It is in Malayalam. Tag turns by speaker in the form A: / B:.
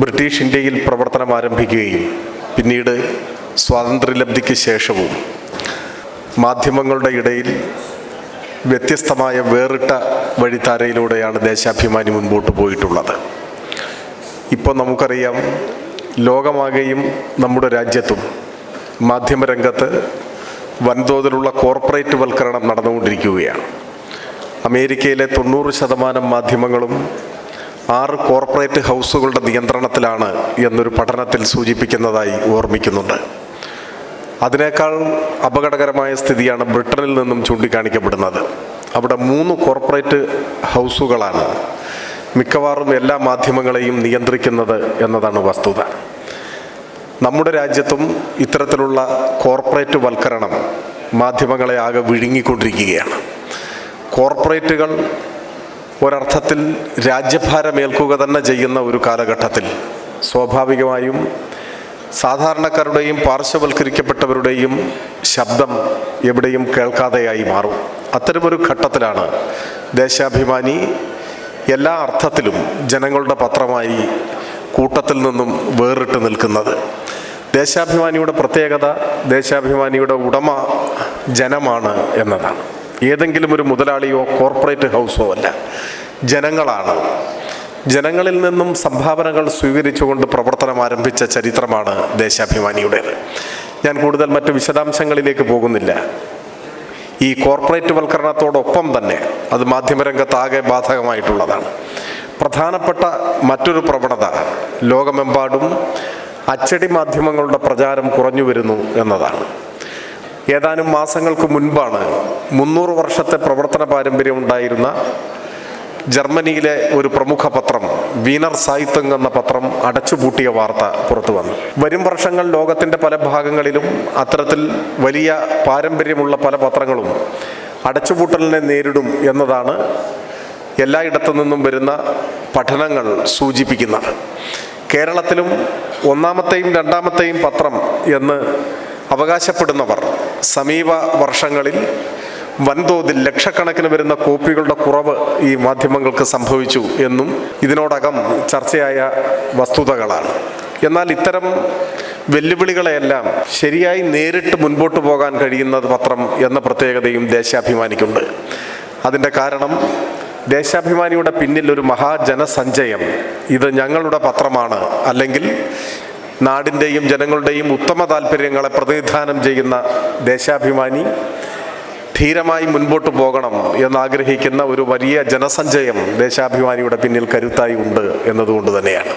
A: ബ്രിട്ടീഷ് ഇന്ത്യയിൽ പ്രവർത്തനം ആരംഭിക്കുകയും പിന്നീട് സ്വാതന്ത്ര്യലബ്ധിക്ക് ശേഷവും മാധ്യമങ്ങളുടെ ഇടയിൽ വ്യത്യസ്തമായ വേറിട്ട വഴിത്താരയിലൂടെയാണ് ദേശാഭിമാനി മുൻപോട്ട് പോയിട്ടുള്ളത്. ഇപ്പോൾ നമുക്കറിയാം, ലോകമാകെയും നമ്മുടെ രാജ്യത്തും മാധ്യമരംഗത്ത് വൻതോതിലുള്ള കോർപ്പറേറ്റ് വൽക്കരണം നടന്നുകൊണ്ടിരിക്കുകയാണ്. അമേരിക്കയിലെ 90% മാധ്യമങ്ങളും 6 കോർപ്പറേറ്റ് ഹൗസുകളുടെ നിയന്ത്രണത്തിലാണ് എന്നൊരു പഠനത്തിൽ സൂചിപ്പിക്കുന്നതായി ഓർമ്മിക്കുന്നുണ്ട്. അതിനേക്കാൾ അപകടകരമായ സ്ഥിതിയാണ് ബ്രിട്ടനിൽ നിന്നും ചൂണ്ടിക്കാണിക്കപ്പെടുന്നത്. അവിടെ 3 കോർപ്പറേറ്റ് ഹൗസുകളാണ് മിക്കവാറും എല്ലാ മാധ്യമങ്ങളെയും നിയന്ത്രിക്കുന്നത് എന്നതാണ് വസ്തുത. നമ്മുടെ രാജ്യത്തും ഇത്തരത്തിലുള്ള കോർപ്പറേറ്റ് വൽക്കരണം മാധ്യമങ്ങളെ ആകെ വിഴുങ്ങിക്കൊണ്ടിരിക്കുകയാണ്. കോർപ്പറേറ്റുകൾ ഒരർത്ഥത്തിൽ രാജ്യഭാരമേൽക്കുക തന്നെ ചെയ്യുന്ന ഒരു കാലഘട്ടത്തിൽ സ്വാഭാവികമായും സാധാരണക്കാരുടെയും പാർശ്വവൽക്കരിക്കപ്പെട്ടവരുടെയും ശബ്ദം എവിടെയും കേൾക്കാതെയായി മാറും. അത്തരമൊരു ഘട്ടത്തിലാണ് ദേശാഭിമാനി എല്ലാ അർത്ഥത്തിലും ജനങ്ങളുടെ പത്രമായി കൂട്ടത്തിൽ നിന്നും വേറിട്ട് നിൽക്കുന്നത്. ദേശാഭിമാനിയുടെ പ്രത്യേകത, ദേശാഭിമാനിയുടെ ഉടമ ജനമാണ് എന്നതാണ്. ഏതെങ്കിലും ഒരു മുതലാളിയോ കോർപ്പറേറ്റ് ഹൗസോ അല്ല, ജനങ്ങളാണ്. ജനങ്ങളിൽ നിന്നും സംഭാവനകൾ സ്വീകരിച്ചുകൊണ്ട് പ്രവർത്തനം ആരംഭിച്ച ചരിത്രമാണ് ദേശാഭിമാനിയുടേത്. ഞാൻ കൂടുതൽ മറ്റ് വിശദാംശങ്ങളിലേക്ക് പോകുന്നില്ല. ഈ കോർപ്പറേറ്റ് വൽക്കരണത്തോടൊപ്പം തന്നെ അത് മാധ്യമരംഗത്താകെ ബാധകമായിട്ടുള്ളതാണ്. പ്രധാനപ്പെട്ട മറ്റൊരു പ്രവണത ലോകമെമ്പാടും അച്ചടി മാധ്യമങ്ങളുടെ പ്രചാരം കുറഞ്ഞു വരുന്നു എന്നതാണ്. ഏതാനും മാസങ്ങൾക്ക് മുൻപാണ് 300 വർഷത്തെ പ്രവർത്തന പാരമ്പര്യം ഉണ്ടായിരുന്ന ജർമ്മനിയിലെ ഒരു പ്രമുഖ പത്രം വീനർ സായിത്തങ് എന്ന പത്രം അടച്ചുപൂട്ടിയ വാർത്ത പുറത്തു വന്നു. വരും വർഷങ്ങൾ ലോകത്തിൻ്റെ പല ഭാഗങ്ങളിലും അത്തരത്തിൽ വലിയ പാരമ്പര്യമുള്ള പല പത്രങ്ങളും അടച്ചുപൂട്ടലിനെ നേരിടും എന്നതാണ് എല്ലായിടത്തു നിന്നും വരുന്ന പഠനങ്ങൾ സൂചിപ്പിക്കുന്നത്. കേരളത്തിലും 1ാമത്തെയും 2ാമത്തെയും പത്രം എന്ന് അവകാശപ്പെടുന്നവർ സമീപ വർഷങ്ങളിൽ വൻതോതിൽ ലക്ഷക്കണക്കിന് വരുന്ന കോപ്പികളുടെ കുറവ് ഈ മാധ്യമങ്ങൾക്ക് സംഭവിച്ചു എന്നും ഇതിനോടകം ചർച്ചയായ വസ്തുതകളാണ്. എന്നാൽ ഇത്തരം വെല്ലുവിളികളെയെല്ലാം ശരിയായി നേരിട്ട് മുൻപോട്ട് പോകാൻ കഴിയുന്ന പത്രം എന്ന പ്രത്യേകതയും ദേശാഭിമാനിക്കുണ്ട്. അതിൻ്റെ കാരണം ദേശാഭിമാനിയുടെ പിന്നിൽ ഒരു മഹാജനസഞ്ചയം, ഇത് ഞങ്ങളുടെ പത്രമാണ്, അല്ലെങ്കിൽ നാടിൻ്റെയും ജനങ്ങളുടെയും ഉത്തമ താല്പര്യങ്ങളെ പ്രതിനിധാനം ചെയ്യുന്ന ദേശാഭിമാനി ധീരമായി മുൻപോട്ട് പോകണം എന്നാഗ്രഹിക്കുന്ന ഒരു വലിയ ജനസഞ്ചയം ദേശാഭിമാനിയുടെ പിന്നിൽ കരുത്തായി ഉണ്ട് എന്നതുകൊണ്ട് തന്നെയാണ്.